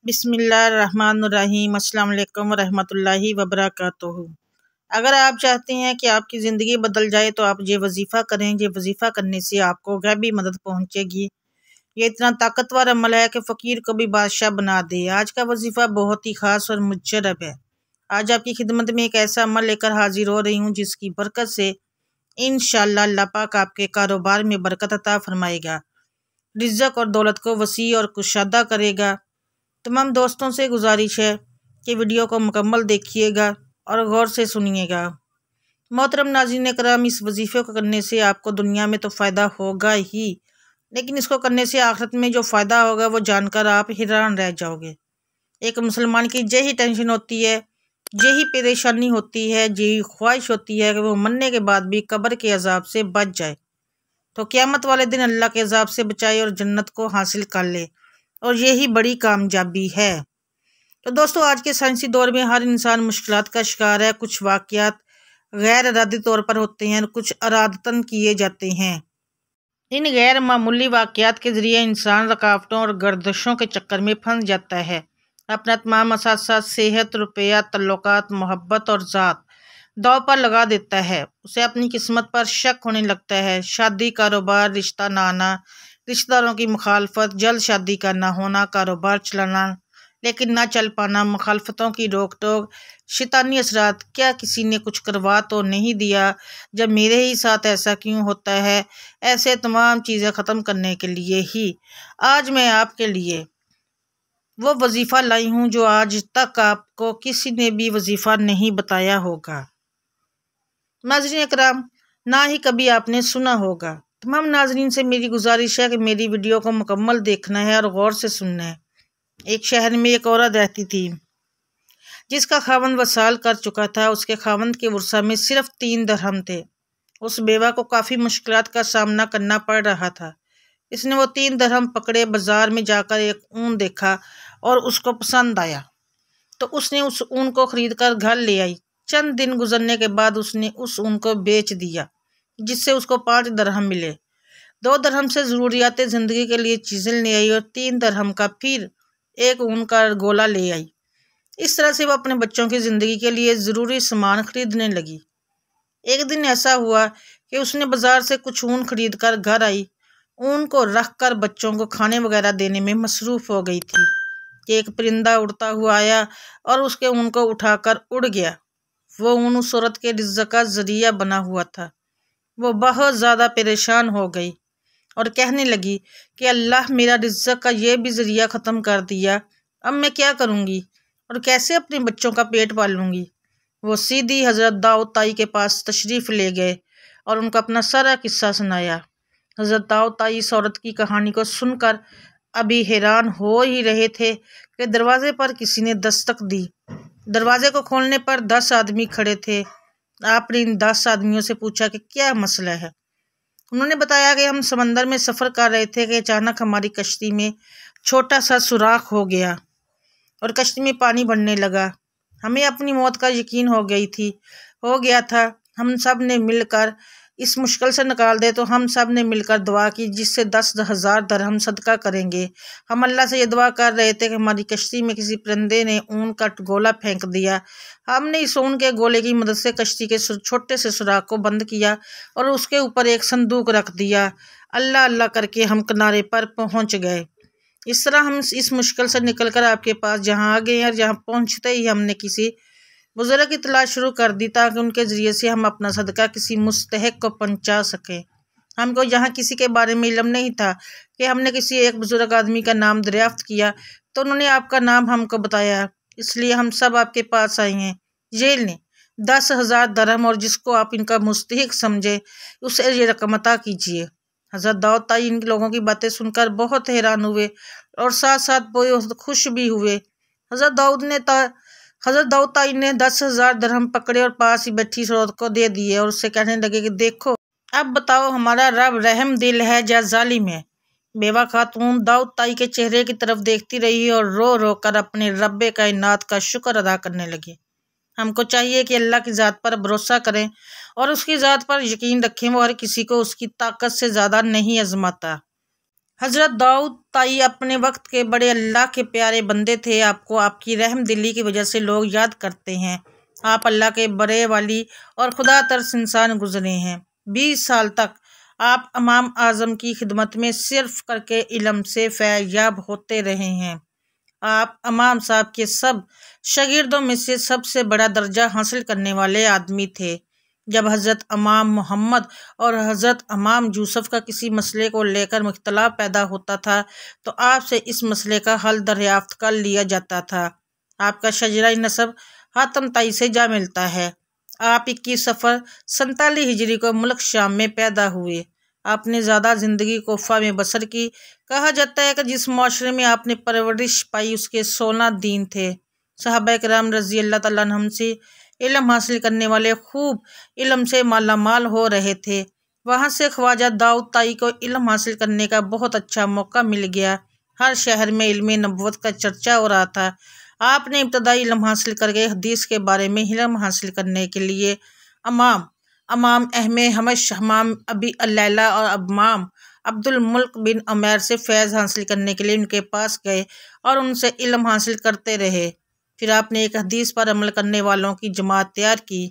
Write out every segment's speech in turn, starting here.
बिस्मिल्लाहिर्रहमानिर्रहीम। अस्सलाम वालेकुम वरहमतुल्लाहि वबरकातुहू। अगर आप चाहते हैं कि आपकी ज़िंदगी बदल जाए तो आप ये वजीफ़ा करें। ये वजीफ़ा करने से आपको गैबी मदद पहुंचेगी। ये इतना ताकतवर अमल है कि फ़कीर को भी बादशाह बना दे। आज का वजीफ़ा बहुत ही ख़ास और मुजरब है। आज आपकी खिदमत में एक ऐसा अमल लेकर हाजिर हो रही हूँ जिसकी बरकत से इंशाअल्लाह अल्लाह पाक आपके कारोबार में बरकत अता फरमाएगा, रिज़्क़ और दौलत को वसी और कुशादा करेगा। तमाम दोस्तों से गुजारिश है कि वीडियो को मुकम्मल देखिएगा और गौर से सुनिएगा। मोहतरम नाज़रीन कराम, इस वजीफ़े को करने से आपको दुनिया में तो फ़ायदा होगा ही, लेकिन इसको करने से आखिरत में जो फ़ायदा होगा वो जानकर आप हैरान रह जाओगे। एक मुसलमान की यही टेंशन होती है, यही परेशानी होती है, यही ख्वाहिश होती है कि वो मरने के बाद भी कब्र के अजाब से बच जाए, तो क़यामत वाले दिन अल्लाह के अजाब से बचाए और जन्नत को हासिल कर ले, और यही बड़ी कामयाबी है। तो दोस्तों, आज के साइंसी दौर में हर इंसान मुश्किलात का शिकार है। कुछ वाक़यात गैर इरादी तौर पर होते हैं, कुछ इरादतन किए जाते हैं। इन गैर मामूली वाक़यात के ज़रिए इंसान रुकावटों और गर्दिशों के चक्कर में फंस जाता है। अपना तमाम असासा, सेहत, रुपया, तल्लुकात, मोहब्बत और ज़ात दांव पर लगा देता है। उसे अपनी किस्मत पर शक होने लगता है। शादी, कारोबार, रिश्ता ना आना, रिश्तेदारों की मुखालफत, जल्द शादी का ना होना, कारोबार चलाना लेकिन ना चल पाना, मुखालफतों की रोक टोक, शैतानी असरात। क्या किसी ने कुछ करवा तो नहीं दिया? जब मेरे ही साथ ऐसा क्यों होता है? ऐसे तमाम चीज़ें ख़त्म करने के लिए ही आज मैं आपके लिए वो वजीफ़ा लाई हूँ जो आज तक आपको किसी ने भी वजीफ़ा नहीं बताया होगा। नाज़रीन इकराम, ना ही कभी आपने सुना होगा। तमाम नाज़रीन से मेरी गुजारिश है कि मेरी वीडियो को मुकम्मल देखना है और गौर से सुनना है। एक शहर में एक औरत रहती थी जिसका खावंद वसाल कर चुका था। उसके खावंद के वर्सा में सिर्फ 3 दरहम थे। उस बेवा को काफ़ी मुश्किलात का सामना करना पड़ रहा था। इसने वो 3 दरहम पकड़े, बाजार में जाकर एक ऊन देखा और उसको पसंद आया, तो उसने उस ऊन को खरीद कर घर ले आई। चंद दिन गुजरने के बाद उसने उस ऊन को बेच दिया, जिससे उसको 5 दरहम मिले। 2 दरहम से ज़रूरियात ज़िंदगी के लिए चीज़ें ले आई और 3 दरहम का फिर एक ऊन का गोला ले आई। इस तरह से वह अपने बच्चों की ज़िंदगी के लिए ज़रूरी सामान खरीदने लगी। एक दिन ऐसा हुआ कि उसने बाज़ार से कुछ ऊन खरीद कर घर आई। ऊन को रख कर बच्चों को खाने वगैरह देने में मसरूफ़ हो गई थी कि एक परिंदा उड़ता हुआ आया और उसके ऊन को उठाकर उड़ गया। वो ऊन उस औरत के रिज़्क़ का ज़रिया बना हुआ था। वो बहुत ज़्यादा परेशान हो गई और कहने लगी कि अल्लाह, मेरा रिज़्क़ का ये भी ज़रिया ख़त्म कर दिया। अब मैं क्या करूँगी और कैसे अपने बच्चों का पेट पालूँगी? वो सीधी हज़रत दाऊद ताई के पास तशरीफ़ ले गए और उनको अपना सारा किस्सा सुनाया। हज़रत दाऊद ताई इस औरत की कहानी को सुनकर अभी हैरान हो ही रहे थे कि दरवाज़े पर किसी ने दस्तक दी। दरवाज़े को खोलने पर 10 आदमी खड़े थे। आपने इन 10 आदमियों से पूछा कि क्या मसला है। उन्होंने बताया कि हम समंदर में सफ़र कर रहे थे कि अचानक हमारी कश्ती में छोटा सा सुराख हो गया और कश्ती में पानी बढ़ने लगा। हमें अपनी मौत का यकीन हो गया था। हम सब ने मिलकर इस मुश्किल से निकाल दे, तो हम सब ने मिलकर दुआ की जिससे 10,000 दरहम सदका करेंगे। हम अल्लाह से ये दुआ कर रहे थे कि हमारी कश्ती में किसी परिंदे ने ऊन का गोला फेंक दिया। हमने इस ऊन के गोले की मदद से कश्ती के छोटे से सुराख को बंद किया और उसके ऊपर एक संदूक रख दिया। अल्लाह अल्लाह करके हम किनारे पर पहुँच गए। इस तरह हम इस मुश्किल से निकलकर आपके पास जहाँ आ गए और जहाँ पहुँचते ही हमने किसी बुजुर्ग की तलाश शुरू कर दी ताकि उनके ज़रिए से हम अपना सदका किसी मुस्तहिक को पहुँचा सकें। हमको यहाँ किसी के बारे में इल्म नहीं था कि हमने किसी एक बुजुर्ग आदमी का नाम दरियाफ्त किया तो उन्होंने आपका नाम हमको बताया, इसलिए हम सब आपके पास आए हैं। ये लें 10,000 दरहम और जिसको आप इनका मुस्तहिक समझे उसे ये रकम अता कीजिए। हज़रत दाऊद ताई इन लोगों की बातें सुनकर बहुत हैरान हुए और साथ साथ बहुत खुश भी हुए। हज़रत दाऊद ताई ने 10,000 दरहम पकड़े और पास ही बैठी औरत को दे दिए और उससे कहने लगे कि देखो, अब बताओ हमारा रब रहम दिल है या जालिम है। बेवा खातून दाऊद ताई के चेहरे की तरफ देखती रही और रो रो कर अपने रब्बे कायनात का शुक्र अदा करने लगी। हमको चाहिए कि अल्लाह की ज़ात पर भरोसा करें और उसकी ज़ात पर यकीन रखें। वो हर किसी को उसकी ताकत से ज़्यादा नहीं आजमाता। हज़रत दाऊद ताई अपने वक्त के बड़े अल्लाह के प्यारे बंदे थे। आपको आपकी रहम दिली की वजह से लोग याद करते हैं। आप अल्लाह के बड़े वाली और खुदा तरस इंसान गुजरे हैं। 20 साल तक आप इमाम आज़म की खिदमत में सिर्फ करके इल्म से फैयाब होते रहे हैं। आप इमाम साहब के सब शागिर्दों में से सबसे बड़ा दर्जा हासिल करने वाले आदमी थे। जब हज़रत इमाम मोहम्मद और हज़रत इमाम यूसुफ का किसी मसले को लेकर इख्तलाफ पैदा होता था तो आपसे इस मसले का हल दरियाफ्त कर लिया जाता था। आपका शजरा नसब हातम ताई से जा मिलता है। आप 21 सफ़र 47 हिजरी को मुल्क शाम में पैदा हुए। आपने ज़्यादा ज़िंदगी कोफा में बसर की। कहा जाता है कि जिस माशरे में आपने परवरिश पाई उसके 16 दीन थे। सहाबा किराम रज़ी अल्लाह तआला अन्हुम से इल्म हासिल करने वाले खूब इल्म से माला माल हो रहे थे। वहाँ से ख्वाजा दाऊद ताई को इल्म हासिल करने का बहुत अच्छा मौका मिल गया। हर शहर में इल्म नबूवत का चर्चा हो रहा था। आपने इब्तदाई इल्म हासिल करके हदीस के बारे में इल्म हासिल करने के लिए इमाम अहमद हमश इमाम अबी अल्लैला और इमाम अब्दुल मुल्क बिन उमैर से फैज़ हासिल करने के लिए उनके पास गए और उनसे इल्म हासिल करते रहे। फिर आपने एक हदीस पर अमल करने वालों की जमात तैयार की।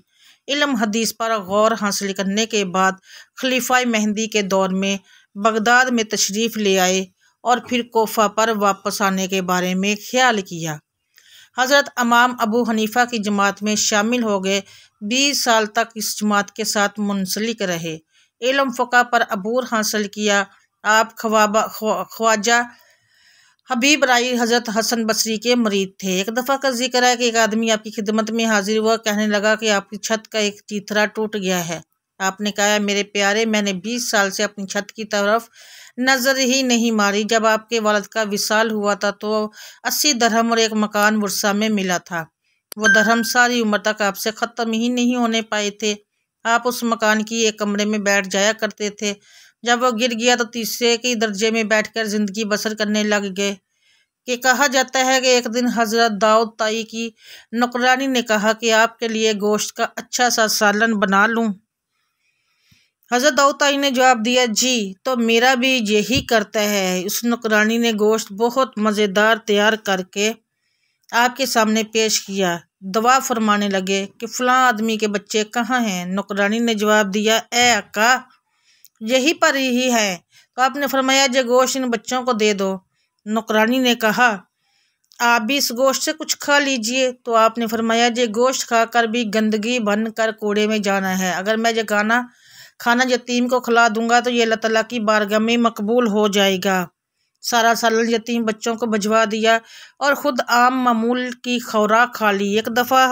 इल्म हदीस पर गौर हासिल करने के बाद खलीफा मेहंदी के दौर में बगदाद में तशरीफ़ ले आए और फिर कोफा पर वापस आने के बारे में ख्याल किया। हज़रत इमाम अबू हनीफ़ा की जमात में शामिल हो गए। 20 साल तक इस जमात के साथ मुंसलिक रहे। इल्म फ़िक़्ह पर अबूर हासिल किया। आप ख्वाजा हबीब राई हज़रत हसन बसरी के मरीद थे। एक दफ़ा का जिक्र है कि एक आदमी आपकी खिदमत में हाजिर हुआ, कहने लगा कि आपकी छत का एक चीथरा टूट गया है। आपने कहा, मेरे प्यारे, मैंने 20 साल से अपनी छत की तरफ नज़र ही नहीं मारी। जब आपके वालिद का विसाल हुआ था तो 80 दरहम और एक मकान वर्सा में मिला था। वो दरहम सारी उम्र तक आपसे ख़त्म ही नहीं होने पाए थे। आप उस मकान की एक कमरे में बैठ जाया करते थे। जब वो गिर गया तो तीसरे के दर्जे में बैठकर ज़िंदगी बसर करने लग गए। कि कहा जाता है कि एक दिन हज़रत दाऊद ताई की नौकरानी ने कहा कि आपके लिए गोश्त का अच्छा सा सालन बना लूं। हज़रत दाऊद ताई ने जवाब दिया, जी तो मेरा भी यही करता है। उस नौकरानी ने गोश्त बहुत मज़ेदार तैयार करके आपके सामने पेश किया। दुआ फरमाने लगे कि फ़लाँ आदमी के बच्चे कहाँ हैं। नौकरानी ने जवाब दिया, ए अक्का, यही पर ही है। तो आपने फरमाया, जो गोश्त इन बच्चों को दे दो। नौकरानी ने कहा, आप भी इस गोश्त से कुछ खा लीजिए। तो आपने फरमाया, जे गोश्त खाकर भी गंदगी बन कर कूड़े में जाना है। अगर मैं जो खाना यतीम को खिला दूंगा तो ये अल्लाह ताला की बारगाह में मकबूल हो जाएगा। सारा सालन यतीम बच्चों को भिजवा दिया और ख़ुद आम मामूल की खुराक खा ली। एक दफ़ा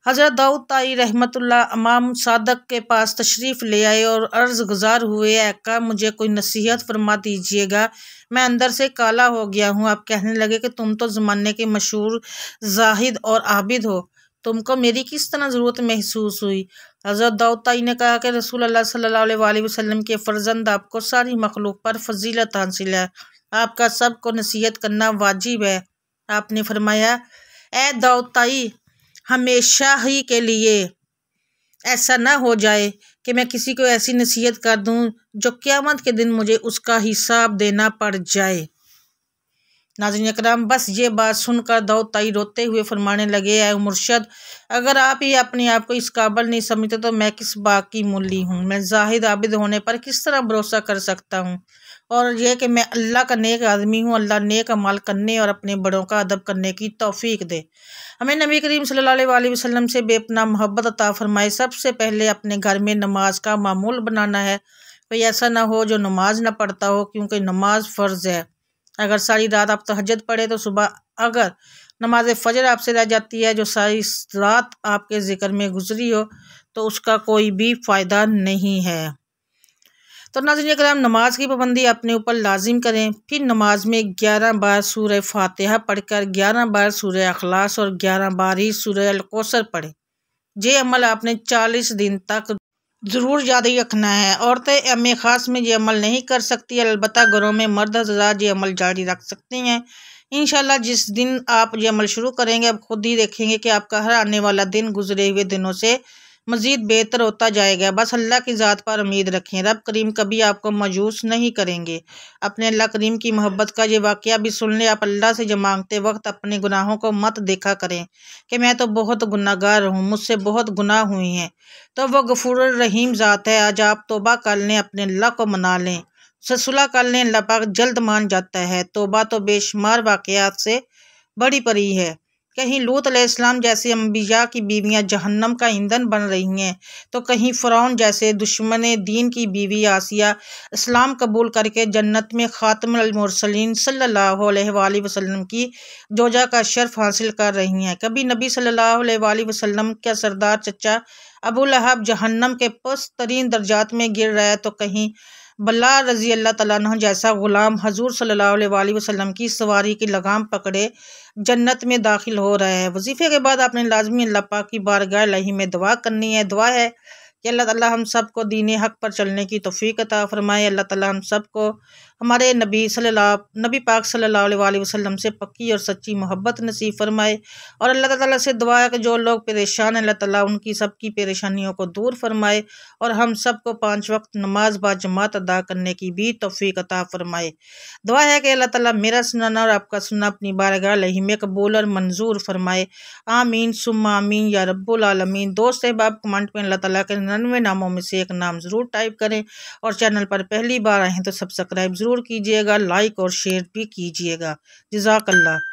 हज़रत दाऊद ताई रहमतुल्लाह इमाम सादक के पास तशरीफ़ ले आए और अर्ज़ गुज़ार हुए, अक्का, मुझे कोई नसीहत फरमा दीजिएगा, मैं अंदर से काला हो गया हूँ। आप कहने लगे कि तुम तो ज़माने के मशहूर जाहिद और आबिद हो, तुमको मेरी किस तरह ज़रूरत महसूस हुई। हज़रत दाऊद ताई ने कहा कि रसूल अल्लाह सल्लल्लाहु अलैहि वसल्लम के फ़र्जंद, आपको सारी मखलूक पर फजीलत हासिल है, आपका सबको नसीहत करना वाजिब है। आपने फरमाया, ए दाऊद ताई, हमेशा ही के लिए ऐसा ना हो जाए कि मैं किसी को ऐसी नसीहत कर दूं जो क़यामत के दिन मुझे उसका हिसाब देना पड़ जाए। नाज़रीन इकराम, बस ये बात सुनकर दाऊद ताई रोते हुए फरमाने लगे, ऐ मुर्शद, अगर आप ही अपने आप को इस काबिल नहीं समझते तो मैं किस बात की मूली हूँ। मैं जाहिद आबिद होने पर किस तरह भरोसा कर सकता हूँ। और यह कि मैं अल्लाह का नेक आदमी हूँ। अल्लाह नेक अमल करने और अपने बड़ों का अदब करने की तौफीक दे। हमें नबी करीम सल्लल्लाहु अलैहि वसल्लम से बेपनाह मोहब्बत अता फरमाए। सबसे पहले अपने घर में नमाज का मामूल बनाना है। कोई ऐसा ना हो जो नमाज ना पढ़ता हो, क्योंकि नमाज फ़र्ज़ है। अगर सारी रात आप तहज्जुद पढ़े तो सुबह अगर नमाज फ़जर आपसे रह जाती है, जो सारी रात आपके ज़िक्र में गुजरी हो, तो उसका कोई भी फ़ायदा नहीं है। तो नाज़रीन किराम, नमाज की पाबंदी अपने ऊपर लाजिम करें। फिर नमाज में 11 बार सूरह फातिहा पढ़कर 11 बार सूरह अखलास और 11 बार ही सूरह अल कौसर पढ़ें। ये अमल आपने 40 दिन तक ज़रूर याद ही रखना है। औरतें एम ख़ास में ये अमल नहीं कर सकती, अलबत्ता घरों में मर्द हज़रात ये अमल जारी रख सकते हैं। इंशाल्लाह जिस दिन आप ये अमल शुरू करेंगे, आप खुद ही देखेंगे कि आपका हर आने वाला दिन गुजरे हुए दिनों से मज़ीद बेहतर होता जाएगा। बस अल्लाह की ज़ात पर उम्मीद रखें, रब करीम कभी आपको मायूस नहीं करेंगे। अपने अल्लाह करीम की मोहब्बत का ये वाक़या भी सुन लें। आप अल्लाह से जब मांगते वक्त अपने गुनाहों को मत देखा करें कि मैं तो बहुत गुनाहगार हूँ, मुझसे बहुत गुनाह हुए हैं। तो वो गफूर रहीम ज़ात है। आज आप तौबा कर लें, अपने अल्लाह को मना लें, उससे सुलह कर लें, अल्लाह पाक जल्द मान जाता है। तौबा तो बेशुमार वाक़यात से बड़ी परी है। कहीं लूत अलैहिस्सलाम जैसे अम्बिया की बीवियां जहन्नम का ईंधन बन रही हैं, तो कहीं फ़िरौन जैसे दुश्मन दीन की बीवी आसिया इस्लाम कबूल करके जन्नत में ख़ातमुल मुरसलीन सल्लल्लाहु अलैहि वसल्लम की जोजा का शर्फ हासिल कर रही हैं। कभी नबी सल्लल्लाहु अलैहि वसल्लम का सरदार चचा अबू लहब जहन्नम के पस्त तरीन दर्जात में गिर रहा है, तो कहीं बल्ला रज़ी अल्लाह तआला अन्हु जैसा ग़ुलाम हजूर सल्लल्लाहु अलैहि वसल्लम की सवारी की लगाम पकड़े जन्नत में दाखिल हो रहा है। वजीफ़े के बाद आपने लाजमी अल्लाह पाक की बारगाह इलाही में दुआ करनी है। दुआ है कि अल्लाह ताला हम सब को दीन हक़ पर चलने की तौफ़ीक़ अता फ़रमाए। अल्लाह ताला हम सब को हमारे नबी पाक सल्लल्लाहु अलैहि वसल्लम से पक्की और सच्ची मोहब्बत नसीब फ़रमाए। और अल्लाह ताला से दुआ है कि जो लोग परेशान हैं, अल्लाह ताला उनकी सबकी परेशानियों को दूर फ़रमाए और हम सब को 5 वक्त नमाज बाजमात अदा करने की भी तौफ़ीक़ अता फ़रमाए। दुआ है कि अल्लाह ताला मेरा सुनाना और आपका सुनना अपनी बारगाह इलाही में कबूल और मंजूर फ़रमाए। आमीन सुम्मा आमीन या रब्बुल आलमीन। दोस्त अहबाब कमेंट में अल्लाह ताला के 99 नामों में से एक नाम ज़रूर टाइप करें और चैनल पर पहली बार आए हैं तो सब्सक्राइब ज़रूर कीजिएगा, लाइक और शेयर भी कीजिएगा। जज़ाकल्लाह।